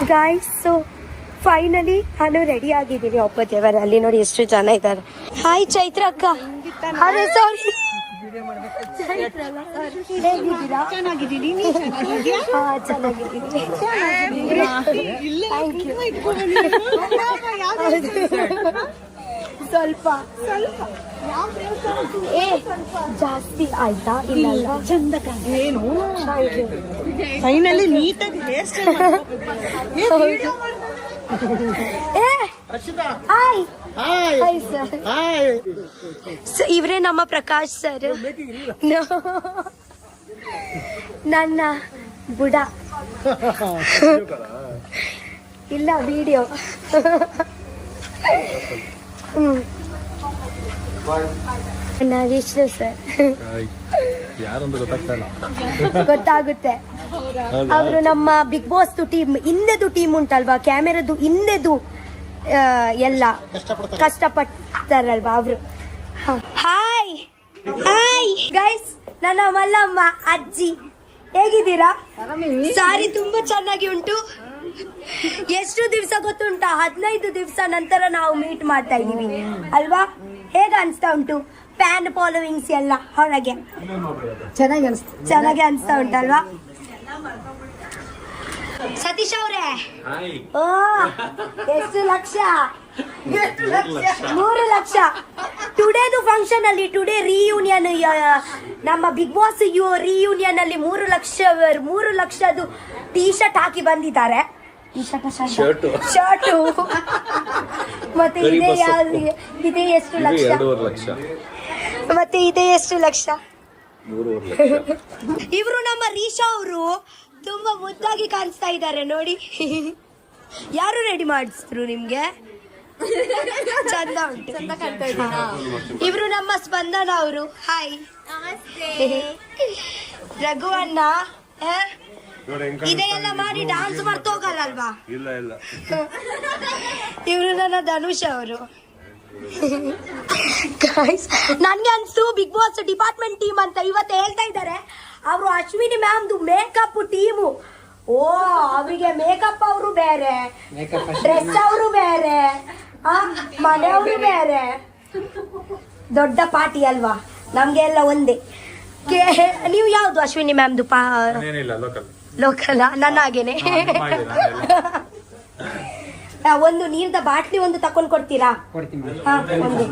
Guys, so finally ನಾನು ready ಆಗಿದ್ದೀನಿ. ಒಬ್ಬ ದೇವರ ಅಲ್ಲಿ ನೋಡಿ ಎಷ್ಟು ಜನ ಇದ್ದಾರೆ. ಹಾಯ್ ಚೈತ್ರ ಅಕ್ಕ. ಅದೇ ಸಾರಿ, ಹೇಗಿದ್ದೀರಾ? ಚೆನ್ನಾಗಿದ್ದೀನಿ. ಸ್ವಲ್ಪ ಜಾಸ್ತಿ ಆಯ್ತಾ? ಇಲ್ಲ ಚಂದ ಏನು ಫೈನಲಿ ನೀಟಾಗಿ ಹೇರ್ ಸ್ಟೈಲ್ ಇವರೇ ನಮ್ಮ ಪ್ರಕಾಶ್ ಸರ್, ನನ್ನ ಬುಡ. ಇಲ್ಲ ವಿಡಿಯೋ. ವಿಷ್ಣು ಸರ್ ಗೊತ್ತಾಗುತ್ತೆ. ಅವರು ನಮ್ಮ ಬಿಗ್ ಬಾಸ್ ಟೀಮ್ ಹಿಂದೆದು ಟೀಮ್ ಉಂಟಲ್ವಾ, ಕ್ಯಾಮೆರಾದು ಹಿಂದೆದು ಎಲ್ಲ ಕಷ್ಟಪಡ್ತಾರಲ್ವಾ ಅವರು. ಹಾಯ್ ಹಾಯ್ ಗೈಸ್, ನನ್ನ ಮಲ್ಲಮ್ಮ ಅಜ್ಜಿ ಹೇಗಿದ್ದೀರಾ? ಸಾರಿ ತುಂಬಾ ಚೆನ್ನಾಗಿ ಉಂಟು. ಎಷ್ಟು ದಿವಸ ಗೊತ್ತುಂಟಾ? 15 ದಿವಸ ನಂತರ ನಾವು ಮೀಟ್ ಮಾಡ್ತಾ ಇದೀವಿ ಅಲ್ವಾ? ಹೇಗ ಅನ್ಸ್ತಾ ಉಂಟು? ಫ್ಯಾನ್ ಫಾಲೋವಿಂಗ್ಸ್ ಎಲ್ಲ ಹೊರಗೆ ಚೆನ್ನಾಗಿ ಅನ್ಸ್ತಾ ಉಂಟಲ್ವಾ? ಸತೀಶ್ ಅವರೇ, ಓ ಎಷ್ಟು ಲಕ್ಷ? 3 ಲಕ್ಷ. ಟುಡೇದು ಫಂಕ್ಷನ್ ಅಲ್ಲಿ, ಟುಡೇ ರಿಯೂನಿಯನ್, ನಮ್ಮ ಬಿಗ್ ಬಾಸ್ ರಿಯೂನಿಯನ್ ಅಲ್ಲಿ 3 ಲಕ್ಷದ್ದು ಟೀ ಶರ್ಟ್ ಹಾಕಿ ಬಂದಿದ್ದಾರೆ. ಶರ್ಟು ಮತ್ತೆ ಇದೆ ಎಷ್ಟು ಲಕ್ಷ? ಮತ್ತೆ ಇದೆ ಎಷ್ಟು ಲಕ್ಷ? ಇವರು ನಮ್ಮ ರೀಶಾ ಅವರು ತುಂಬಾ ಮುದ್ದಾಗಿ ಕಾಣಿಸ್ತಾ ಇದ್ದಾರೆ ನೋಡಿ. ಯಾರು ರೆಡಿ ಮಾಡಿಸಿದ್ರು ನಿಮ್ಗೆ? ಚಂದ ಉಂಟು. ಇವರು ನಮ್ಮ ಸ್ಪಂದನ ಅವರು. ಹಾಯ್ ರಘುವಣ್ಣ, ಇದೆಲ್ಲ ಮಾಡಿ ಡಾನ್ಸ್ ಮಾಡ್ತೋಗಲ್ಲಲ್ವಾ? ಇವರು ನನ್ನ ಧನುಷ್ ಅವರು. ನನ್ಗೆ ಅನ್ಸು ಬಿಗ್ ಬಾಸ್ ಡಿಪಾರ್ಟ್ಮೆಂಟ್ ಟೀಮ್ ಅಂತ ಇವತ್ತು ಹೇಳ್ತಾ ಇದ್ದಾರೆ. ಅವರು ಅಶ್ವಿನಿ ಮ್ಯಾಮ್ದು ಮೇಕಪ್ ಟೀಮು. ಓ, ಅವರಿಗೆ ಮೇಕಪ್ ಅವರು ಬೇರೆ, ಡ್ರೆಸ್ ಅವರು ಬೇರೆ, ಮನೆಯವರು ಬೇರೆ. ದೊಡ್ಡ ಪಾರ್ಟಿ ಅಲ್ವಾ? ನಮ್ಗೆ ಎಲ್ಲ ಒಂದೇ. ನೀವು ಯಾವ್ದು ಅಶ್ವಿನಿ ಮ್ಯಾಮ್ದು? ಲೋಕಲ್. ನನ್ನ ಹಾಗೇನೆ. ಒಂದು ನೀರ್ದ ಬಾಟ್ಲಿ ಒಂದು ತಕೊಂಡ್ ಕೊಡ್ತೀರಾ? ಒಂದು.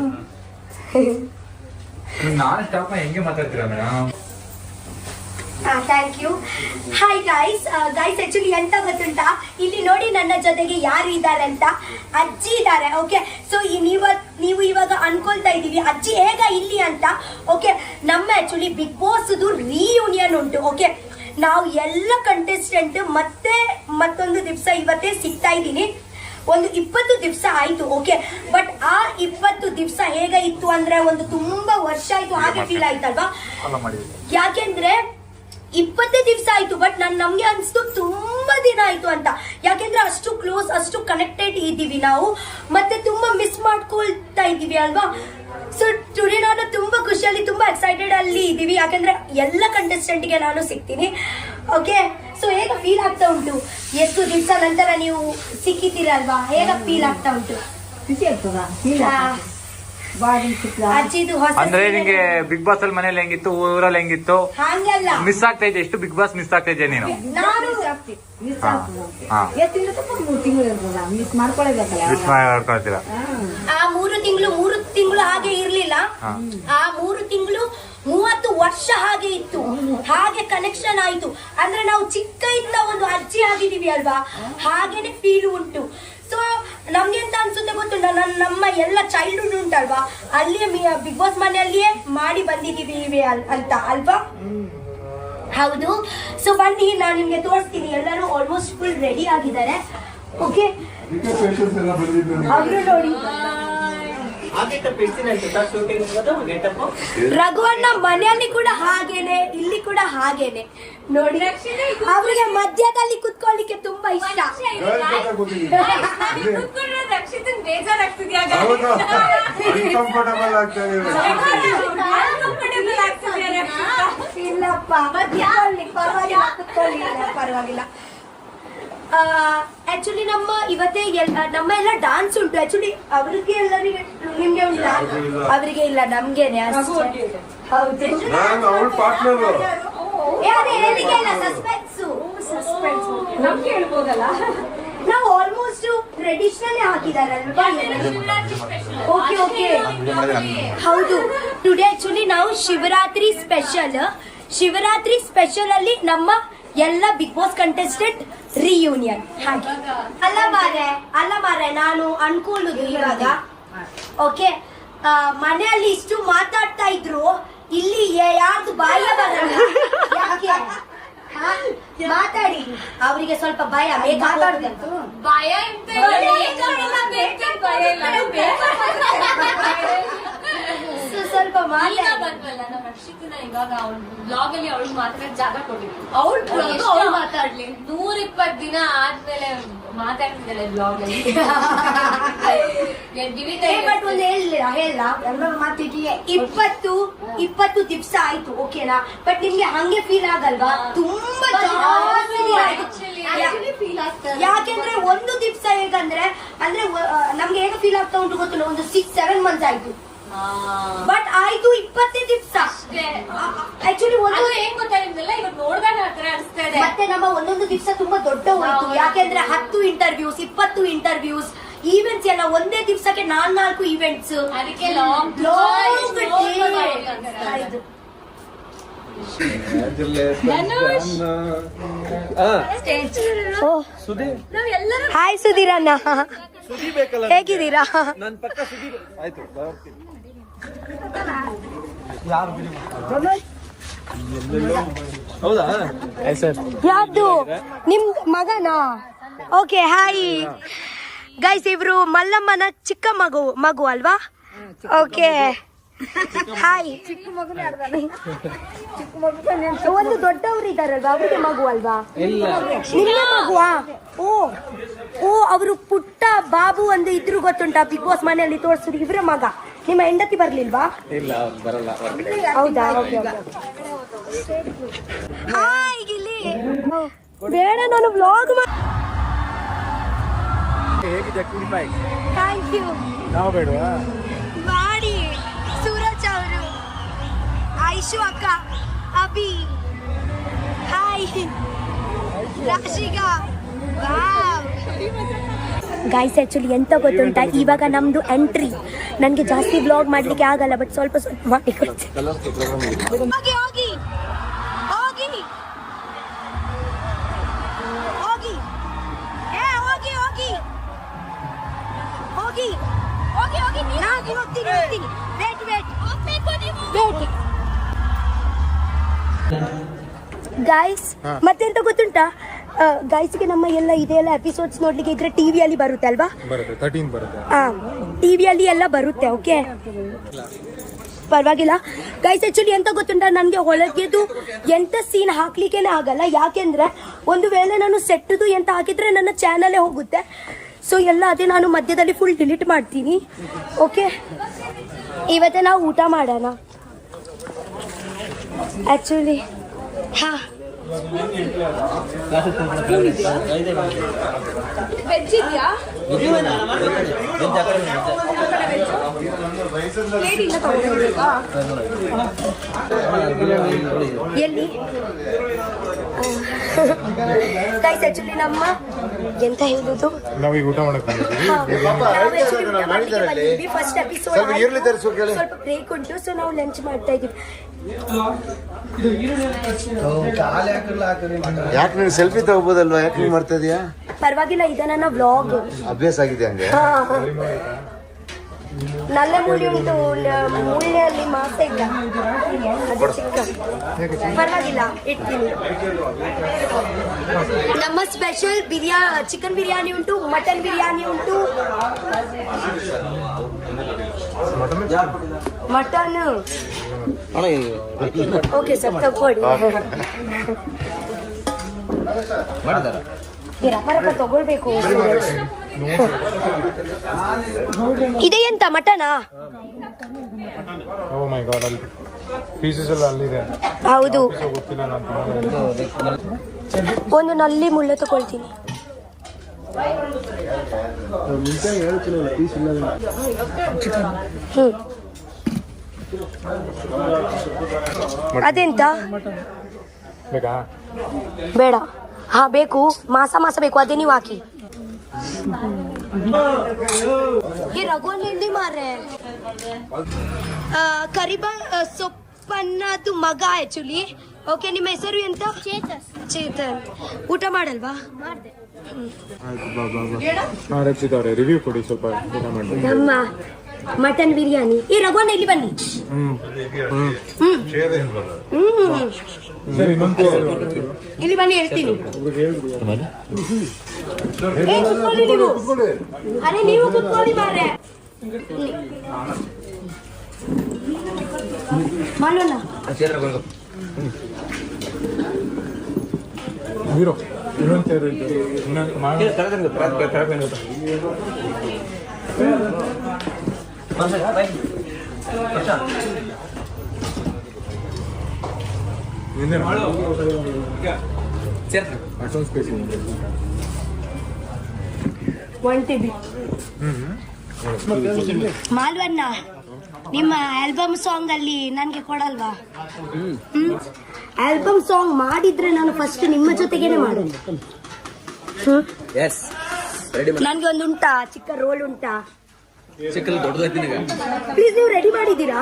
Thank you. Hi guys. Actually ಎಂತ ಗೊತ್ತುಂಟಾ, ಇಲ್ಲಿ ನೋಡಿ ನನ್ನ ಜೊತೆಗೆ ಯಾರು ಇದ್ದಾರೆ ಅಂತ. ಅಜ್ಜಿ ಇದ್ದಾರೆ. ಓಕೆ, ಸೊ ನೀವು ಇವಾಗ ಅನ್ಕೊಳ್ತಾ ಇದೀವಿ ಅಜ್ಜಿ ಹೇಗ ಇಲ್ಲಿ ಅಂತ. ಓಕೆ, ನಮ್ಮ ಆಕ್ಚುಲಿ ಬಿಗ್ ಬಾಸ್ ರಿಯೂನಿಯನ್ ಉಂಟು. ಓಕೆ, ನಾವು ಎಲ್ಲ ಕಂಟೆಸ್ಟೆಂಟ್ ಮತ್ತೊಂದು ದಿವಸ ಇವತ್ತೇ ಸಿಗ್ತಾ ಇದ್ದೀನಿ. ಒಂದು 20 ದಿವಸ ಆಯ್ತು. ಓಕೆ, ಬಟ್ ಆ 20 ದಿವಸ ಹೇಗ ಇತ್ತು ಅಂದ್ರೆ, ಒಂದು ತುಂಬಾ ವರ್ಷ ಆಯ್ತು ಹಾಗೆ ಫೀಲ್ ಆಯ್ತಲ್ವಾ? ಯಾಕೆಂದ್ರೆ 20 ದಿವಸ ಆಯ್ತು, ಬಟ್ ನಮ್ಗೆ ಅನ್ಸ್ತು ತುಂಬಾ ದಿನ ಆಯ್ತು ಅಂತ. ಯಾಕೆಂದ್ರೆ ಅಷ್ಟು ಕ್ಲೋಸ್, ಅಷ್ಟು ಕನೆಕ್ಟೆಡ್ ಇದ್ದೀವಿ ನಾವು, ಮತ್ತೆ ತುಂಬಾ ಮಿಸ್ ಮಾಡ್ಕೊಳ್ತಾ ಇದೀವಿ ಅಲ್ವಾ? ಸೊ ಟುಡೇ ನಾನು ತುಂಬಾ ಖುಷಿಯಲ್ಲಿ, ತುಂಬಾ ಎಕ್ಸೈಟೆಡ್ ಅಲ್ಲಿ ಇದ್ದೀವಿ. ಯಾಕಂದ್ರೆ ಎಲ್ಲ ಕಂಟೆಸ್ಟೆಂಟ್ ಗೆ ನಾನು ಸಿಗ್ತೀನಿ. ಓಕೆ, ಸೊ ಹೇಗ ಫೀಲ್ ಆಗ್ತಾ ಉಂಟು? ಎಷ್ಟು ದಿವಸ ನಂತರ ನೀವು ಸಿಕ್ಕಿದ್ದೀರಲ್ವಾ? ಹೇಗ ಫೀಲ್ ಆಗ್ತಾ ಉಂಟು? ಅಜ್ಜಿದು ಹೊಸ ಅಂದ್ರೆ ನಿಂಗೆ ಬಿಗ್ ಬಾಸ್ ಅಲ್ಲಿ ಮನೇಲಿ ಹೆಂಗಿತ್ತು, ಊರಲ್ಲಿ ಹೆಂಗಿತ್ತು? ಹಂಗಲ್ಲ, ಮಿಸ್ ಆಗ್ತಾ ಇದೆ. ಎಷ್ಟು ಬಿಗ್ ಬಾಸ್ ಮಿಸ್ ಆಗ್ತಾ ಇದೆ ನೀನು? ಮಿಸ್ ಮಾಡ್ಕೊಳ್ಬೇಕಲ್ಲ. ಆ 3 ತಿಂಗಳು ಹಾಗೆ ಇರ್ಲಿಲ್ಲ. ಆ 3 ತಿಂಗಳು 30 ವರ್ಷ ಹಾಗೆ ಇತ್ತು. ಹಾಗೆ ಕನೆಕ್ಷನ್ ಆಯ್ತು. ಅಂದ್ರೆ ನಾವು ಚಿಕ್ಕ ಇಂದ ಒಂದು ಅಜ್ಜಿ ಆಗಿದೀವಿ ಅಲ್ವಾ? ಹಾಗೇನೆ ಫೀಲ್ ಉಂಟು. ಸೊ ನಮ್ಗೆ ಎಂತ ಅನ್ಸುತ್ತೆ ಗೊತ್ತುಂಟ, ನಮ್ಮ ಎಲ್ಲ ಚೈಲ್ಡ್ಹುಡ್ ಉಂಟಲ್ವಾ, ಅಲ್ಲಿಯೇ ಬಿಗ್ ಬಾಸ್ ಮನೆಯಲ್ಲಿಯೇ ಮಾಡಿ ಬಂದಿದ್ದೀವಿ ಅಂತ ಅಲ್ವಾ? ಹೌದು. ಸೊ ಬನ್ನಿ, ನಾನು ನಿಮ್ಗೆ ತೋರಿಸ್ತೀನಿ. ಎಲ್ಲರೂ ಆಲ್ಮೋಸ್ಟ್ ಫುಲ್ ರೆಡಿ ಆಗಿದ್ದಾರೆ. ಓಕೆ, ಅವರು ನೋಡಿ ರಘುವಣ್ಣ ಮನೆಯಲ್ಲಿ ಕೂಡ ಹಾಗೇನೆ, ಇಲ್ಲಿ ಕೂಡ ಹಾಗೇನೆ ನೋಡಿ. ಅವರಿಗೆ ಮಧ್ಯದಲ್ಲಿ ಕುತ್ಕೊಳ್ಳಿಕ್ಕೆ ತುಂಬಾ ಇಷ್ಟ. ಇಲ್ಲಪ್ಪ, ಪರವಾಗಿಲ್ಲ, ಕುತ್ಕೊಳ್ಳಿ, ಪರವಾಗಿಲ್ಲ. ಆಕ್ಚುಲಿ ನಮ್ಮ ಇವತ್ತೇ ನಮ್ಮ ಎಲ್ಲ ಡಾನ್ಸ್ ಉಂಟು. ಆಕ್ಚುಲಿ ಅವರಿಗೆ ಎಲ್ಲರಿಗೆ ನಿಮ್ಗೆ ಉಂಟಾ? ಅವರಿಗೆ ಇಲ್ಲ, ನಮ್ಗೇನೆ ಅಷ್ಟೇ. ಹೌದು. ಅದೇ ಹೇಳಿಗೆಲ್ಲ ಸಸ್ಪೆನ್ಸ್ ನಮ್ಗೆ ಹೇಳ್ಬೋದಲ್ಲ. ನಾವು ಆಲ್ಮೋಸ್ಟ್ ಟ್ರೆಡಿಷನಲ್ ಹಾಕಿದಾರಲ್ವಾ? ಓಕೆ ಓಕೆ ಹೌದು. ಟುಡೇ ಆಕ್ಚುಲಿ ನಾವು ಶಿವರಾತ್ರಿ ಸ್ಪೆಷಲ್ ಅಲ್ಲಿ ನಮ್ಮ ಎಲ್ಲ ಬಿಗ್ ಬಾಸ್ ಕಂಟೆಸ್ಟೆಂಟ್ ರಿಯೂನಿಯನ್ ಹಾಗೆ. ಅಲ್ಲ ಮಾರೆ ನಾನು ಅನ್ಕೊಳ್ಳುದು ಇವಾಗ ಓಕೆ, ಮನೆಯಲ್ಲಿ ಇಷ್ಟು ಮಾತಾಡ್ತಾ ಇದ್ರು, ಇಲ್ಲಿ ಯಾರ್ದು ಬಾಯ ಬರಲ್ಲ. ಯಾಕೆ? ಮಾತಾಡಿ, ಅವರಿಗೆ ಸ್ವಲ್ಪ ಭಯ ಮಾತಾಡ್ಬೇಕು. ಭಯ ಸ್ವಲ್ಪ ಬಂದ್ವಲ್ಲ ನಮ್ಮ ರಕ್ಷಿತನ, ಇವಾಗ ಅವ್ಳು ಬ್ಲಾಗ್ ಅಲ್ಲಿ ಅವಳು ಮಾತಾಡಕ್ ಜಾಗ ಕೊಟ್ಟಿದ್ವಿ. ಅವಳು ಮಾತಾಡ್ಲಿ 120 ದಿನ ಆದ್ಮೇಲೆ ಮಾತಾಡ್ತಿದ್ದಾಳೆ ಬ್ಲಾಗ್ ಅಲ್ಲಿ. ಬಟ್ ಒಂದು ಹೇಳ ಮಾತಿಗೆ 20 ದಿವಸ ಆಯ್ತು ಓಕೆನಾ? ಬಟ್ ನಿಮ್ಗೆ ಹಂಗೆ ಫೀಲ್ ಆಗಲ್ವಾ? ತುಂಬಾ ಜಾಸ್ತಿ ಯಾಕೆಂದ್ರೆ ಒಂದು ದಿವಸ ಹೇಗಂದ್ರೆ ಅಂದ್ರೆ ನಮ್ಗೆ ಹೇಗೆ ಫೀಲ್ ಆಗ್ತಾ ಉಂಟು ಗೊತ್ತಿಲ್ಲ, ಒಂದು 6-7 ಮಂತ್ಸ್ ಆಯ್ತು. ಬಟ್ ಆಯ್ತು 20 ದಿವಸ ಆಕ್ಚುಲಿ ಏನ್ ಗೊತ್ತಾಗಿಲ್ಲ, ಇವಾಗ ನೋಡ್ದಾಗ ಆತರ ಅನಿಸ್ತಾ ಇದೆ. ಮತ್ತೆ ನಮ್ಮ ಒಂದೊಂದು ದಿವಸ ತುಂಬಾ ದೊಡ್ಡ ಹೋಯ್ತು. ಯಾಕೆಂದ್ರೆ 10 ಇಂಟರ್ವ್ಯೂಸ್ 20 ಇಂಟರ್ವ್ಯೂಸ್ ಈವೆಂಟ್ಸ್ ಎಲ್ಲ ಒಂದೇ ದಿವಸಕ್ಕೆ 4 ಈವೆಂಟ್ಸ್. ಅದಕ್ಕೆ ಹಾಯ್ ಸುಧೀರ್ ಅಣ್ಣ, ಹೇಗಿದ್ದೀರಾ? ಹೌದಾ? ಯಾವ್ದು ನಿಮ್ ಮಗನಾ? ಓಕೆ ಹಾಯ್ ಗೈಸ್, ಇವ್ರು ಮಲ್ಲಮ್ಮನ ಚಿಕ್ಕ ಮಗು ಅಲ್ವಾ? Okay hi. ಒಂದು ದೊಡ್ಡವರು ಇದಾರಲ್ವಾ, ಅವ್ರಿಗೆ ಮಗು ಅಲ್ವಾ? ನಿನ್ನ ಮಗುವಾ? ಓ ಅವರು ಪುಟ್ಟ ಬಾಬು ಒಂದು ಇದ್ರು ಗೊತ್ತುಂಟಾ? ಬಿಗ್ ಬಾಸ್ ಮನೆಯಲ್ಲಿ ತೋರಿಸಿದ್ರು ಇವ್ರ ಮಗ. ನಿಮ್ಮ ಹೆಂಡತಿ ಬರ್ಲಿಲ್ವಾ? ಇಲ್ಲ, ಬರಲ್ಲ. ಹೌದಾ? ಬೇಡ, ನಾನು ವ್ಲಾಗ್ ಥ್ಯಾಂಕ್ ಯು ನಾವು ಬೇಡವಾ? ಮಾಡಿ. ಸೂರಜ್ ಅವರು, ಐಶು ಅಕ್ಕ, ಅಭಿ, ಹಾಯ್, ರಾಶಿಗಾ. ಗೈಸ್ ಆಕ್ಚುಲಿ ಎಂತ ಗೊತ್ತುಂಟಾ, ಇವಾಗ ನಮ್ದು ಎಂಟ್ರಿ. ನನಗೆ ಜಾಸ್ತಿ ವ್ಲಾಗ್ ಮಾಡ್ಲಿಕ್ಕೆ ಆಗಲ್ಲ, ಬಟ್ ಸ್ವಲ್ಪ ಮಾಡಿ ಕೊಡ್ತೀನಿ. ಹೋಗಿ ಹೋಗಿ ಹೋಗಿ ಹೋಗಿ ಹೋಗಿ ಹೋಗಿ ಹೋಗಿ ಹೋಗಿ ಹೋಗಿ ಹೋಗ್ತೀನಿ. ಗೈಸ್ ಮತ್ತೆಂತ ಗೊತ್ತುಂಟಾ ಗೈಸ್ಗೆ, ನಮ್ಮ ಎಲ್ಲ ಇದೆಲ್ಲ ಎಪಿಸೋಡ್ಸ್ ನೋಡ್ಲಿಕ್ಕೆ ಇದ್ರೆ ಟಿವಿಯಲ್ಲಿ ಬರುತ್ತೆ ಅಲ್ವಾ? ಬರುತ್ತೆ, 13 ಬರುತ್ತೆ. ಟಿವಿಯಲ್ಲಿ ಎಲ್ಲ ಬರುತ್ತೆ. ಓಕೆ ಪರವಾಗಿಲ್ಲ ಗೈಸ್. ಆಕ್ಚುಲಿ ಎಂತ ಗೊತ್ತುಂಟಾ, ನನಗೆ ಹೊಳಗೆದು ಎಂತ ಸೀನ್ ಹಾಕ್ಲಿಕ್ಕೇನೆ ಆಗಲ್ಲ. ಯಾಕೆಂದ್ರೆ ಒಂದು ವೇಳೆ ನಾನು ಸೆಟ್ಟದು ಎಂತ ಹಾಕಿದ್ರೆ ನನ್ನ ಚಾನಲೇ ಹೋಗುತ್ತೆ. ಸೊ ಎಲ್ಲ ಅದೇ ನಾನು ಮಧ್ಯದಲ್ಲಿ ಫುಲ್ ಡಿಲೀಟ್ ಮಾಡ್ತೀನಿ. ಓಕೆ, ಇವತ್ತೇ ನಾವು ಊಟ ಮಾಡೋಣ ಆಕ್ಚುಲಿ. ಹಾ ವೆಜ್ ಇದೆಯಾ? ಎಲ್ಲಿ ಗೈಸ್ ಆಕ್ಚುಲಿ ನಮ್ಮ ಎಂತ ಹೇಳುದು, ನಾವೀಗ ಊಟ ಮಾಡಕ್ ಫಸ್ಟ್ ಎಪಿಸೋಡ್ ಸ್ವಲ್ಪ ಬ್ರೇಕ್ ಉಂಟು. ಸೊ ನಾವು ಲಂಚ್ ಮಾಡ್ತಾ ಇದೀವಿ. ಯಾಕೆ ನೀವು ಸೆಲ್ಫಿ ತಗೋಬೋದಲ್ವಾ? ಯಾಕೆ ನೀವು ಮಾಡ್ತಾ ಇದೀಯಾ? ಪರವಾಗಿಲ್ಲ, ಇದೆ ನನ್ನ ವ್ಲಾಗ್. ಅಭ್ಯಾಸ ಆಗಿದೆ ಹಂಗೆ. ನಲ್ಲ ಮೂಳಿ ಉಂಟು, ಮೂಳೆಯಲ್ಲಿ ಮಾಂಸ ಇಲ್ಲ, ಅದು ಚಿಕ್ಕ. ಪರವಾಗಿಲ್ಲ, ಇಡ್ತೀನಿ. ನಮ್ಮ ಸ್ಪೆಷಲ್ ಚಿಕನ್ ಬಿರಿಯಾನಿ ಉಂಟು, ಮಟನ್ ಬಿರಿಯಾನಿ ಉಂಟು, ಮಟನ್. ಓಕೆ ಸರ್, ತಗೊಳ್ಳಿ. ರಪ್ಪ ತಗೊಳ್ಬೇಕು. ಇದೆ ಎಂತ ಮಟನಾ? ಓ ಮೈ ಗಾಡ್, ಅಲ್ಲಿ ಪೀಸಸ್ ಎಲ್ಲ ಅಲ್ಲಿದೆ. ಹೌದು, ಗೊತ್ತಿಲ್ಲ ನಾನು. ಒಂದು ನಲ್ಲಿ ಮುಳ್ಳು ತಗೊಳ್ತೀನಿ. ಅದೆಂತ ಬೇಕಾ? ಬೇಡ. ಹಾ ಬೇಕು, ಮಾಸ ಮಾಸ ಬೇಕು, ಅದೇ ನೀವು ಹಾಕಿ. ಈ ರಘುವನ್ ಹಿಂದಿ ಮಾರ್ರೆ ಕರಿಬಾ ಸೊಪ್ಪನ್ನದು ಮಗ ಆಕ್ಚುಲಿ. ಓಕೆ, ನಿಮ್ಮ ಹೆಸರು ಎಂತ? ಚೇತನ್. ಊಟ ಮಾಡಲ್ವಾ? ರಚಿತವ್ರೆ ರಿವ್ಯೂ ಕೊಡಿ ಸ್ವಲ್ಪ ಊಟ ಮಾಡಿ. ನಮ್ಮ ಮಟನ್ ಬಿರಿಯಾನಿ. ಈ ರಘುವನ್ ಇಲ್ಲಿ ಬನ್ನಿ. ಸರಿ, ಇನ್ನೊಂದು ಇಲ್ಲಿ ಬನ್ನಿ, ಹೇಳ್ತೀನಿ. ಏ, ಕುತ್ಕೊಳ್ಳಿ ನೀವು. ಅರೆ ನೀವು ಕುತ್ಕೊಳ್ಳಿ ಮಾರ್ರೆ. ಮಾಡೋಣ. ಹೀರೋ ಇನ್ನೊಂದು ಚೇರ್ ಇತ್ತು. ಇನ್ನೊಂದು ಮಾಡಿ ಅಷ್ಟೊಂದು ಸ್ಪೇಸ್ ಇದೆ. 1 TB. ಮಾಲ್ವಣ್ಣ, ನಿಮ್ಮ ಆಲ್ಬಮ್ ಸಾಂಗ್ ಅಲ್ಲಿ ನನ್ಗೆ ಕೊಡಲ್ವಾ? ಆಲ್ಬಮ್ ಸಾಂಗ್ ಮಾಡಿದ್ರೆ ನಾನು ಫಸ್ಟ್ ನಿಮ್ಮ ಜೊತೆಗೇನೆ ಮಾಡೋದು. ನನ್ಗೆ ಒಂದು ಉಂಟಾ, ಚಿಕ್ಕ ರೋಲ್ ಉಂಟಾ? ಪ್ಲೀಸ್, ನೀವು ರೆಡಿ ಮಾಡಿದ್ದೀರಾ?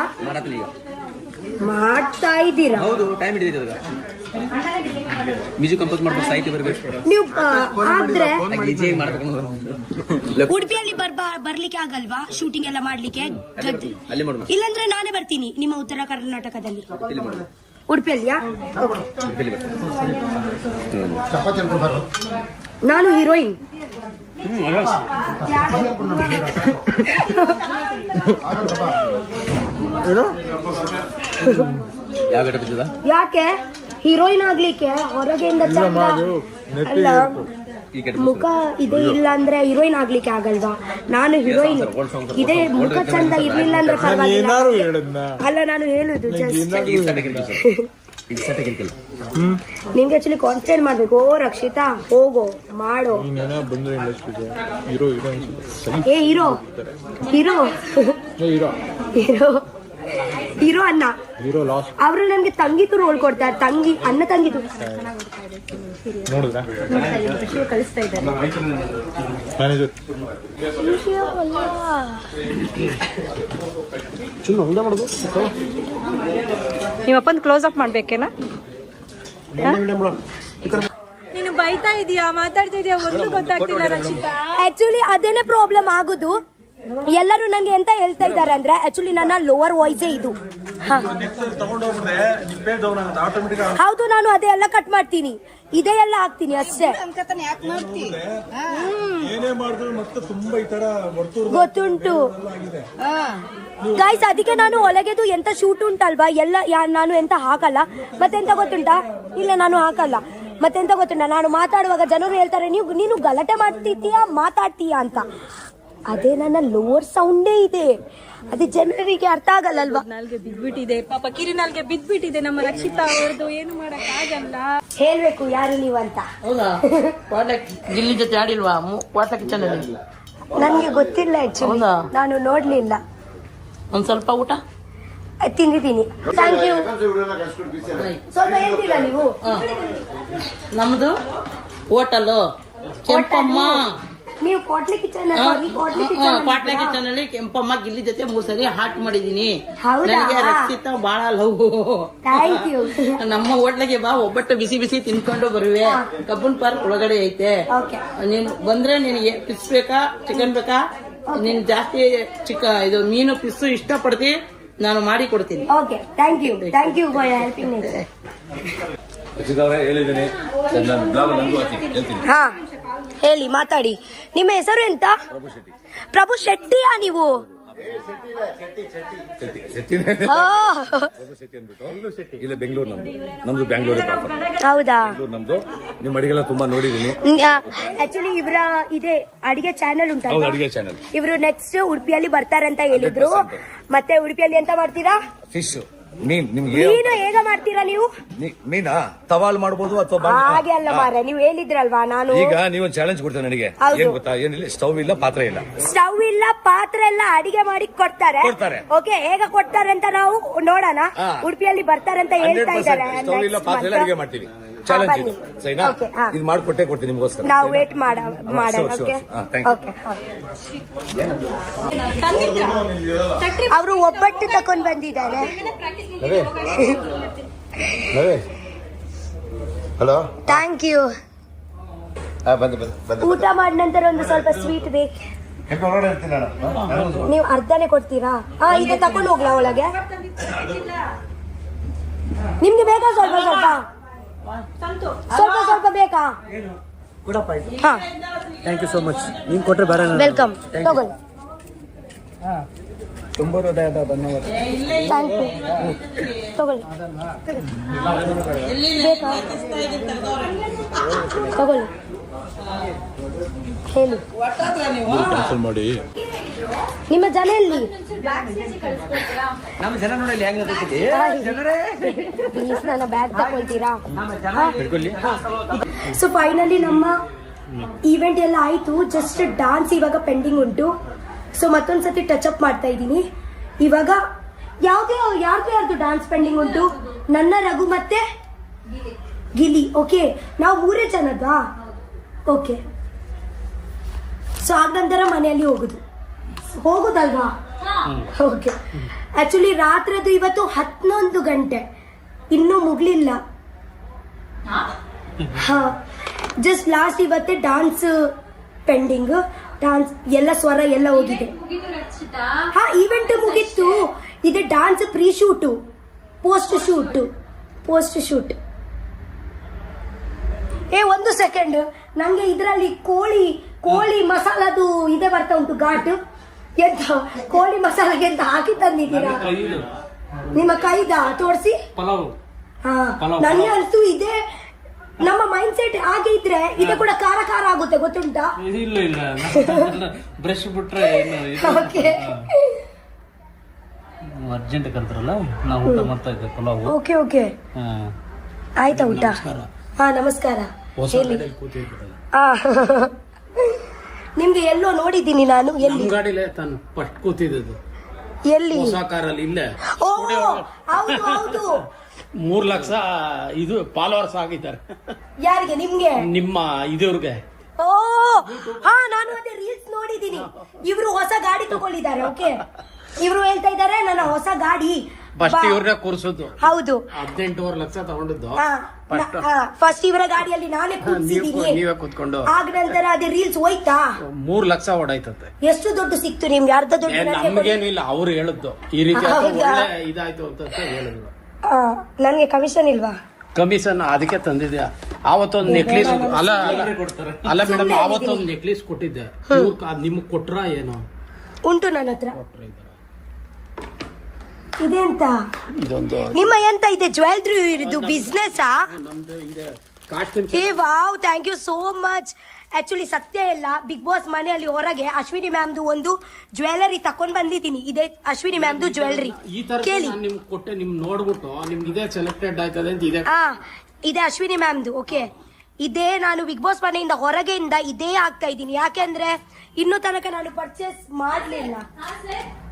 ಮಾಡ್ತಾ ಇದ್ದೀರಾ? ಮ್ಯೂಸಿಕ್ ಕಂಪೋಸ್ ಮಾಡ್ಬೇಕು, ಸಾಹಿತ್ಯ ಬರಬೇಕು. ನೀವು ಆದ್ರೆ ಉಡುಪಿಯಲ್ಲಿ ಬರ್ಲಿಕ್ಕೆ ಆಗಲ್ವಾ ಶೂಟಿಂಗ್ ಎಲ್ಲ ಮಾಡ್ಲಿಕ್ಕೆ? ಅಲ್ಲಿ ಮಾಡೋಣ. ಇಲ್ಲಾಂದ್ರೆ ನಾನೇ ಬರ್ತೀನಿ ನಿಮ್ಮ ಉತ್ತರ ಕರ್ನಾಟಕದಲ್ಲಿ. ಉಡುಪಿಯಲ್ಲಿಯಾ? ನಾನು ಹೀರೋಯಿನ್. ಯಾಕೆ ಹೀರೋಯಿನ್ ಆಗ್ಲಿಕ್ಕೆ ಹೊರಗೆಯಿಂದ ಚಂದ ಅಲ್ಲ, ಮುಖ ಇದೇ ಇಲ್ಲ ಅಂದ್ರೆ ಹೀರೋಯಿನ್ ಆಗ್ಲಿಕ್ಕೆ ಆಗಲ್ವಾ? ನಾನು ಹೀರೋಯಿನ್, ಇದೇ ಮುಖ ಚಂದ ಇರ್ಲಿಲ್ಲ ಅಂದ್ರೆ ಪರವಾಗಿಲ್ಲ. ಅಲ್ಲ, ನಾನು ಹೇಳುದು ಜಸ್ಟ್ ನಿಮ್ಗೆ ಆಕ್ಚುಲಿ ಕಾನ್ಸಂಟ್ರೇಟ್ ಮಾಡ್ಬೇಕು. ಓ ರಕ್ಷಿತಾ, ಹೋಗೋ ಮಾಡೋ. ಏ ಹೀರೋ ಹೀರೋ ಹೀರೋ ಹೀರೋ ಅಣ್ಣ, ಅವರು ನನ್ಗೆ ತಂಗಿತು ರೋಲ್ ಕೊಡ್ತಾರೆ. ತಂಗಿ ಅಣ್ಣ ತಂಗಿತು ಕಳಿಸ್ತಾ ಇದ್ದಾರೆ. ನಿಮ್ಮಪ್ಪನ ಕ್ಲೋಸ್ ಅಪ್ ಮಾಡ್ಬೇಕೇನಾ? ನೀನು ಬೈತಾ ಇದೀಯಾ, ಮಾತಾಡ್ತಾ ಇದೀಯಾ, ಒಂದು ಗೊತ್ತಾಗ್ತಿಲ್ಲ ರಕ್ಷಿತಾ. ಆಕ್ಚುಲಿ ಅದೇನೆ ಪ್ರಾಬ್ಲಮ್ ಆಗುದು. ಎಲ್ಲರೂ ನಂಗೆ ಎಂತ ಹೇಳ್ತಾ ಇದ್ದಾರೆ ಅಂದ್ರೆ ಆಕ್ಚುಲಿ ನನ್ನ ಲೋವರ್ ವಾಯ್ಸೇ ಇದು. ಹೌದು, ನಾನು ಅದೇ ಎಲ್ಲ ಕಟ್ ಮಾಡ್ತೀನಿ, ಇದೇ ಎಲ್ಲ ಹಾಕ್ತೀನಿ ಅಷ್ಟೇ. ಗೊತ್ತುಂಟು ಗೈಸ್, ಅದಕ್ಕೆ ನಾನು ಒಳಗೆದು ಎಂತ ಶೂಟ್ ಉಂಟಲ್ವಾ ಎಲ್ಲ ನಾನು ಎಂತ ಹಾಕಲ್ಲ. ಮತ್ತೆಂತ ಗೊತ್ತುಂಟಾ? ಇಲ್ಲ, ನಾನು ಹಾಕಲ್ಲ. ಮತ್ತೆಂತ ಗೊತ್ತುಂಟಾ, ನಾನು ಮಾತಾಡುವಾಗ ಜನರು ಹೇಳ್ತಾರೆ ನೀನು ಗಲಾಟೆ ಮಾಡ್ತಿದ್ದೀಯಾ ಮಾತಾಡ್ತೀಯಾ ಅಂತ. ಅದೇ ನನ್ನ ಲೋವರ್ ಸೌಂಡೇ ಇದೆ, ಅದೇ ಜನರಿಗೆ ಅರ್ಥ ಆಗಲ್ಲಲ್ವಾ. ನಾಲ್ಗೆ ಬಿದ್ಬಿಟ್ಟಿದೆ ಪಾಪ, ಕಿರಿ ನಾಲ್ಗೆ ಬಿದ್ಬಿಟ್ಟಿದೆ ನಮ್ಮ ರಕ್ಷಿತಾ ಅವ್ರದ್ದು. ಏನು ಮಾಡಕ್ ಆಗಲ್ಲ. ಹೇಳ್ಬೇಕು ಯಾರು ನೀವಂತ. ಹೌದಾ? ಗಿಲ್ಲಿ ಜೊತೆ ಆಡಿಲ್ವಾ ವಾಟ ಕಿಚನ್ ಅಲ್ಲಿ? ನನ್ಗೆ ಗೊತ್ತಿಲ್ಲ ಆಕ್ಚುಲಿ, ನಾನು ನೋಡ್ಲಿಲ್ಲ. ಒಂದ್ ಸ್ವಲ್ಪ ಊಟ ತಿಂದಿದ್ದೀನಿ. Thank you. ಸ್ವಲ್ಪ ಹೇಳ್ತೀರಾ ನೀವು? ನಮ್ದು ಹೋಟೆಲ್ ಕೆಂಪಮ್ಮ. ನೀವು ಕೋಟ್ಲೆ ಕಿಚನ್ ಪಾಟ್ಲೆ ಕಿಚನ್ ಅಲ್ಲಿ ಕೆಂಪಮ್ಮ ಗಿಲ್ಲಿ ಜೊತೆ 3 ಸರಿ ಹಾಟ್ ಮಾಡಿದೀನಿ. ಹೌದಾ? ನನಗೆ ರಕ್ಷಿತಾ ಬಹಳ ಲವ್. Thank you. ನಮ್ಮ ಹೋಟ್ಲಿಗೆ ಬಾ, ಒಬ್ಬಟ್ಟು ಬಿಸಿ ಬಿಸಿ ತಿನ್ಕೊಂಡು ಬರುವೆ. ಕಬ್ಬನ್ ಪಾರ್ಕ್ ಒಳಗಡೆ ಐತೆ. ಓಕೆ. ನೀನು ಬಂದ್ರೆ ನಿನಗೆ ಫಿಶ್ ಬೇಕಾ ಚಿಕನ್ ಬೇಕಾ? ನೀನ್ ಜಾಸ್ತಿ ಇದು ಮೀನು ಫಿಶ್ ಇಷ್ಟಪಡ್ತಿ, ನಾನು ಮಾಡಿ ಕೊಡ್ತೀನಿ. Okay, thank you. Thank you for helping me. ಹಾ ಹೇಳಿ, ಮಾತಾಡಿ. ನಿಮ್ಮ ಹೆಸರು ಎಂತ? ಪ್ರಭು ಶೆಟ್ಟಿಯಾ ನೀವು? ಇಲ್ಲ, ಬೆಂಗಳೂರು ನಮ್ದು ಬೆಂಗಳೂರು. ಹೌದಾ? ನಮ್ದು ನಿಮ್ಮ ಅಡಿಗೆಲ್ಲ ತುಂಬಾ ನೋಡಿದೀನಿ. ಆಕ್ಚುಲಿ ಇವರ ಇದೆ ಅಡಿಗೆ ಚಾನೆಲ್ ಉಂಟಲ್ಲ, ಅಡಿಗೆ ಚಾನೆಲ್. ಇವರು ನೆಕ್ಸ್ಟ್ ಉಡುಪಿಯಲ್ಲಿ ಬರ್ತಾರಂತ ಹೇಳಿದ್ರು. ಮತ್ತೆ ಉಡುಪಿಯಲ್ಲಿ ಎಂತ ಮಾಡ್ತೀರಾ? ಫಿಶ್ ನಿಮ್ಗೆ ಮೀನು ಹೇಗ ಮಾಡ್ತೀರಾ ನೀವು? ಮೀನಾ ತವಾಲ್ ಮಾಡ್ಬೋದು ಅಥವಾ ಹಾಗೆ ಅಲ್ಲ ಮಾರೆ, ನೀವು ಹೇಳಿದ್ರಲ್ವಾ ನಾನು ಈಗ ನೀವು ಚಾಲೆಂಜ್ ಕೊಡ್ತೇನೆ ನನಗೆ. ಹೌದು. ಏನ್ ಗೊತ್ತಾ, ಏನಿಲ್ಲ, ಸ್ಟವ್ ಇಲ್ಲ, ಪಾತ್ರೆ ಇಲ್ಲ. ಸ್ಟವ್ ಇಲ್ಲ, ಪಾತ್ರೆ ಎಲ್ಲ ಅಡಿಗೆ ಮಾಡಿ ಕೊಡ್ತಾರೆ. ಓಕೆ, ಹೇಗ ಕೊಡ್ತಾರೆ ಅಂತ ನಾವು ನೋಡೋಣ. ಹಾ. ಉಡುಪಿಯಲ್ಲಿ ಬರ್ತಾರೆ ಅಂತ ಹೇಳ್ತಾ ಇದ್ದಾರೆ. ಸ್ಟವ್ ಇಲ್ಲ, ಪಾತ್ರೆ ಇಲ್ಲ, ಅಡಿಗೆ ಮಾಡ್ತೀವಿ. ಚಾಲೆಂಜ್ ಇದು, ಸರಿನಾ? Okay, ಹಾ. ಇದು ಮಾಡ್ಕೊಟ್ಟೆ ಕೊಡ್ತೀನಿ ನಿಮ್ಗೋಸ್ಕರ. ನಾವು ವೇಟ್ ಮಾಡೋಣ. Sure, ಓಕೆ ಹಾ, thank you. ಅವರು ಒಬ್ಬಟ್ಟು ತಕೊಂಡ್ ಬಂದಿದ್ದಾರೆ. Hello, thank you. ಬಂದು ಊಟ ಮಾಡಿದ ನಂತರ ಒಂದು ಸ್ವಲ್ಪ ಸ್ವೀಟ್ ಬೇಕು. ಹೊರಗಡೆ ಇರ್ತೀನಿ ನಾನು. ನೀವು ಅರ್ಧನೇ ಕೊಡ್ತೀರಾ? ಹಾ, ಈಗ ತಕೊಂಡು ಹೋಗ್ಲಾ ಒಳಗೆ? ನಿಮ್ಗೆ ಬೇಕಾ ಸ್ವಲ್ಪ ಸ್ವಲ್ಪ? ಸ್ವಲ್ಪ ಬೇಕಾ? ಹಾ, ಥ್ಯಾಂಕ್ ಯು ಸೋ ಮಚ್. ನೀನ್ ಕೊಟ್ರೆ ಬೇರೆ ವೆಲ್ಕಮ್. ತಗೊಳ್ಳಿ. ತುಂಬಾ ಹೃದಯದ ಧನ್ಯವಾದ. Thank you. ತಗೊಳ್ಳಿ. ಬೇಕಾ? ತಗೊಳ್ಳಿ. ಹೇಳಿ. ಮಾಡಿ ನಿಮ್ಮ ಜನ ಎಲ್ಲಿ? ನಮ್ಮ ಜನ ನೋಡಿ ಹೆಂಗ್ ಪ್ಲೀಸ್ ನನ್ನ ಬ್ಯಾಗ್ ತಗೊಳ್ತೀರಾ? ಸೊ ಫೈನಲಿ ನಮ್ಮ ಈವೆಂಟ್ ಎಲ್ಲ ಆಯ್ತು. ಜಸ್ಟ್ ಡಾನ್ಸ್ ಇವಾಗ ಪೆಂಡಿಂಗ್ ಉಂಟು. ಸೊ ಮತ್ತೊಂದ್ಸತಿ ಟಚ್ ಅಪ್ ಮಾಡ್ತಾ ಇದ್ದೀನಿ. ಇವಾಗ ಯಾರ್ದು ಡಾನ್ಸ್ ಪೆಂಡಿಂಗ್ ಉಂಟು? ನನ್ನ, ರಘು ಮತ್ತೆ ಗಿಲಿ. ಓಕೆ, ನಾವು 3 ಜನದಾ? ಓಕೆ. ಸೊ ಆದ ನಂತರ ಮನೆಯಲ್ಲಿ ಹೋಗುದಲ್ವಾ? ಓಕೆ. ಆಕ್ಚುಲಿ ರಾತ್ರಿದು ಇವತ್ತು 11 ಗಂಟೆ, ಇನ್ನೂ ಮುಗ್ಲಿಲ್ಲ. ಹಾ, ಜಸ್ಟ್ ಲಾಸ್ಟ್ ಇವತ್ತೇ ಡಾನ್ಸ್ ಪೆಂಡಿಂಗ್. ಡಾನ್ಸ್ ಎಲ್ಲ ಸ್ವರ ಎಲ್ಲ ಹೋಗಿದೆ. ಹಾ, ಈವೆಂಟ್ ಮುಗೀತು. ಇದೆ dance pre shoot, post shoot. ಒಂದು ಸೆಕೆಂಡ್, ನಂಗೆ ಇದರಲ್ಲಿ ಕೋಳಿ ಮಸಾಲದು ಇದೆ ಬರ್ತಾ ಉಂಟು ಘಾಟ್. ಎಂತ ಕೋಳಿ ಮಸಾಲಾಗೆ ಎಂತ ಹಾಕಿ ತಂದಿದ್ದೀರಾ? ನಿಮ್ಮ ಕೈದ ತೋರಿಸಿ. ಹಾ, ನನಗೆ ಅನಿಸ್ತು ಇದೆ ನಮ್ಮ ಮೈಂಡ್ ಸೆಟ್ ಹಾಗೆ ಇದ್ರೆ ಇದು ಕೂಡ ಖಾರ ಆಗುತ್ತೆ, ಗೊತ್ತುಂಟಾ? ಬ್ರಷ್ ಬಿಟ್ರೆ ಓಕೆ. ಅರ್ಜೆಂಟ್ ಕರೆದ್ರಲ್ಲ, ನಾವು ಊಟ ಮಾಡ್ತಾ ಇದ್ದೆ ಪಲಾವ್. ಓಕೆ. ಆಯ್ತಾ ಊಟ? ಹಾ, ನಮಸ್ಕಾರ. ಹೇಳಿ. ನಿಮ್ಗೆ ಎಲ್ಲೋ ನೋಡಿದ್ದೀನಿ ನಾನು. ಎಲ್ಲಿ? ಗಾಡಿಲೇ ತಾನು ಫಸ್ಟ್ ಕೂತಿದ್ದು ಎಲ್ಲಿ? ಹೊಸ ಕಾರಲ್ಲಿ ಇಲ್ಲೇ. ಓ, ಹೌದು. 3 ಲಕ್ಷ ಇದು ಫಾಲೋವರ್ಸ್ ಆಗಿದ್ದಾರೆ. ಯಾರಿಗೆ? ನಿಮ್ಗೆ? ನಿಮ್ಮ ಇವ್ರಿಗೆ. ಓ, ಹಾ, ನಾನು ಅದೇ ರೀಲ್ಸ್ ನೋಡಿದ್ದೀನಿ. ಇವರು ಹೊಸ ಗಾಡಿ ತಗೊಂಡಿದ್ದಾರೆ. ಓಕೆ, ಇವರು ಹೇಳ್ತಾ ಇದ್ದಾರೆ ನನ್ನ ಹೊಸ ಗಾಡಿ. ಫಸ್ಟ್ ಇವ್ರನ್ನ ಕೂರಿಸೋದು. ಹೌದು, 18 ಲಕ್ಷ ತಗೊಂಡಿದ್ದು. ಫಸ್ಟ್ ಇವರ ಗಾಡಿಯಲ್ಲಿ ನಾನೇ ಕೂರಿಸಿದ್ದೀನಿ. ನೀವೇ ಕೂತ್ಕೊಂಡು ಆಗ ನಂತರ ಅದೇ ರೀಲ್ಸ್ ಹೋಯ್ತಾ? 3 ಲಕ್ಷ ಓಡಾಯ್ತಂತೆ. ಎಷ್ಟು ದುಡ್ಡು ಸಿಕ್ತು ನಿಮ್ಗೆ? ಅರ್ಧ ದುಡ್ಡು ನನಗೆ ನಮ್ಗೇನು ಇಲ್ಲ, ಅವ್ರು ಹೇಳಿದ್ದು ಈ ರೀತಿ ಆಯ್ತು, ಒಳ್ಳೆ ಇದಾಯ್ತು ಅಂತ ಹೇಳಿದ್ರು. ನನಗೆ ಕಮಿಷನ್ ಇಲ್ವಾ? ಕಮಿಷನ್ ಅದಕ್ಕೆ ತಂದಿದ್ಯಾ? ಆವತ್ತೊಂದು ನೆಕ್ಲೇಸ್ ಅಲ್ಲ ಮೇಡಮ್, ಆವತ್ತೊಂದು ನೆಕ್ಲೇಸ್ ಕೊಟ್ಟಿದ್ದೆ. ನಿಮ್ಗೆ ಕೊಟ್ರ ಏನೋ? ಉಂಟು ನನ್ನ ಹತ್ರ. ಇದೆ ಅಂತ ಇದೊಂದು ನಿಮ್ಮ ಎಂತ ಇದೆ? ಜ್ಯುವೆಲ್ರಿ ಇದು business? Wow, thank you so much. Actually ಸತ್ಯ ಇಲ್ಲ, ಬಿಗ್ ಬಾಸ್ ಮನೆಯಲ್ಲಿ ಹೊರಗೆ ಅಶ್ವಿನಿ ಮ್ಯಾಮ್ದು ಒಂದು ಜ್ಯುವೆಲರಿ ತಕೊಂಡ್ ಬಂದಿದ್ದೀನಿ. ಇದೆ ಅಶ್ವಿನಿ ಮ್ಯಾಮ್ದು ಜ್ಯುವೆಲರಿ. ಈ ತರ ಕೇಳಿ. ನಿಮ್ಗೆ ಕೊಟ್ಟೆ, ನಿಮ್ ನೋಡ್ಬಿಟ್ಟು ನಿಮ್ಗೆ ಇದೇ ಸೆಲೆಕ್ಟೆಡ್ ಆಯ್ತದೆ ಅಂತ ಇದೆ. ಇದೆ ಅಶ್ವಿನಿ ಮ್ಯಾಮ್ದು. ಓಕೆ, ಇದೇ ನಾನು ಬಿಗ್ ಬಾಸ್ ಮನೆಯಿಂದ ಹೊರಗೆಯಿಂದ ಇದೇ ಆಗ್ತಾ ಇದ್ದೀನಿ. ಯಾಕೆಂದ್ರೆ ಇನ್ನೂ ತನಕ ನಾನು ಪರ್ಚೇಸ್ ಮಾಡ್ಲಿಲ್ಲ.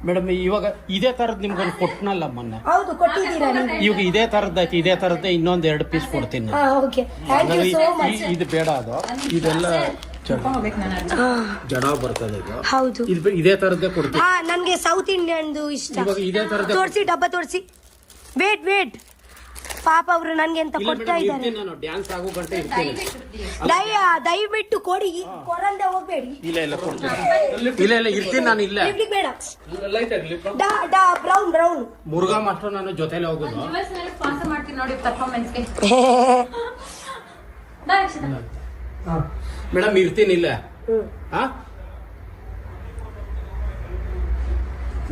ಮೇಡಮ್, ಇವಾಗ ಇದೇ ತರದ್ ನಿಮ್ಗೊಂದು ಕೊಟ್ಟನಲ್ಲ ಮೊನ್ನೆ. ಹೌದು, ಕೊಟ್ಟಿದ್ದೀರಾ ನೀವು? ಇವಾಗ ಇದೇ ತರದ್ದಾಯ್ತು, ಇದೇ ತರದ್ದೇ ಇನ್ನೊಂದು 2 ಪೀಸ್ ಕೊಡ್ತೀನಿ. Okay, thank you so much. ಇದು ಬೇಡ, ಅದು ಇದೆಲ್ಲ ಜಡ ಬರ್ತದೆ. ಇದು ಹೌದು, ಇದೇ ತರದ್ದೇ ಕೊಡ್ತೀನಿ. ನನ್ಗೆ ಸೌತ್ ಇಂಡಿಯನ್ದು ಇಷ್ಟ. ಇವಾಗ ಇದೇ ತರದ್ದೇ ತೋರಿಸಿ, ಡಬ್ಬ ತೋರಿಸಿ. ವೇಟ್, ಪಾಪ ಅವರು ನನ್ಗೆ ಅಂತ ಕೊಡ್ತಾ ಇದ್ದಾರೆ. ನಾನು ಡ್ಯಾನ್ಸ್ ಆಗೋ ಗಂಟೆ ಇರ್ತೀನಿ. ದಯವಿಟ್ಟು ಕೊಡಿ, ಕೊಡಂದೆ ಹೋಗ್ಬೇಡಿ. ಇಲ್ಲ ಕೊಡ್ತೀನಿ. ಇಲ್ಲ ಇರ್ತೀನಿ ನಾನು. ಇಲ್ಲ ಬೇಡ. ಬ್ರೌನ್ ಮುರುಘಾ ಮಾಸ್ಟರ್ ನಾನು ಜೊತೆಲೆ ಹೋಗೋದು. ಸ್ಪಾನ್ಸರ್ ಮಾಡ್ತೀನಿ ನೋಡಿ ಪರ್ಫಾರ್ಮೆನ್ಸ್ಗೆ. ಮೇಡಮ್ ಇರ್ತೀನಿ.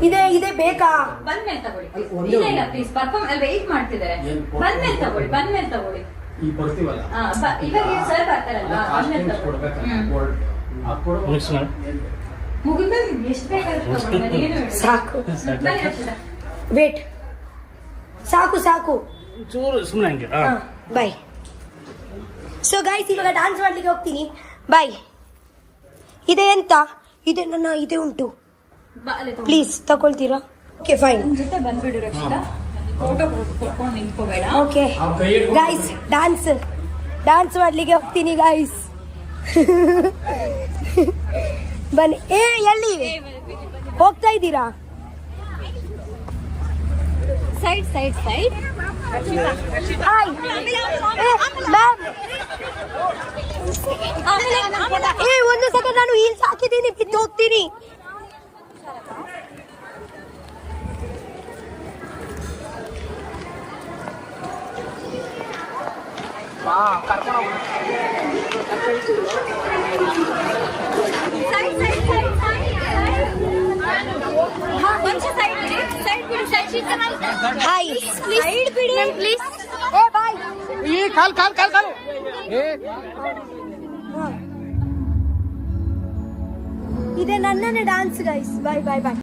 ಇಲ್ಲ ಇದೆ ಬೇಕಾ? ಬಂದ್ಮೇಲೆ ತಗೊಳ್ಳಿ. ಇಲ್ಲ ಪ್ಲೀಸ್, ಪರ್ಫಾರ್ಮೆನ್ಸ್ ವೆಯ್ಟ್ ಮಾಡ್ತಿದ್ದಾರೆ. ಬಂದ್ಮೇಲೆ ತಗೊಳ್ಳಿ. ಈ ಬರ್ತೀವಲ್ಲ ಇವಾಗ ಸರ್ ಬರ್ತಾರಲ್ವಾ, ಬಂದ್ಮೇಲೆ ಮುಗಿದ್ಮೇಲೆ ಎಷ್ಟು ಬೇಕಾದ್ರೆ ಸಾಕು. ವೇಟ್, ಸಾಕು ಸಾಕು. ಚೂರು ಸುಮ್ಮನೆ ಹಂಗೆ ಬಾಯ್. ಸೊ ಗೈಸ್ ಇವಾಗ ಡಾನ್ಸ್ ಮಾಡ್ಲಿಕ್ಕೆ ಹೋಗ್ತೀನಿ. ಬಾಯ್. ಇದೆ ಎಂತ ಇದೆ ನನ್ನ ಇದೆ ಉಂಟು, ಪ್ಲೀಸ್ ತಗೊಳ್ತೀರಾ? Okay fine. ಜೊತೆ ಬಂದ್ಬಿಡು ರಕ್ಷಿತಾ, ಫೋಟೋ ಕೊಟ್ಕೊಂಡು ನಿಂತ್ಕೋಬೇಡ. ಓಕೆ ಗೈಸ್ ಡಾನ್ಸ್ ಮಾಡ್ಲಿಕ್ಕೆ ಹೋಗ್ತೀನಿ ಗೈಸ್. ಬನ್ನಿ. ಎಲ್ಲಿ ಹೋಗ್ತಾ ಇದ್ದೀರಾ? Side side side. Hi ma'am. ಒಂದು ಸೆಕೆಂಡ್, ನಾನು ಹೀಲ್ಸ್ ಹಾಕಿದ್ದೀನಿ, ಬಿದ್ದು ಹೋಗ್ತೀನಿ. ಹಾಯ್ ಸೈಡ್ ಬಿಡಿ ಪ್ಲೀಸ್. ಬಾಯ್. ಈ ಕಾಲ್ ಇದೆ ನನ್ನನ್ನೇ ಡಾನ್ಸ್ ಗೈಸ್. ಬಾಯ್ ಬಾಯ್ ಬಾಯ್.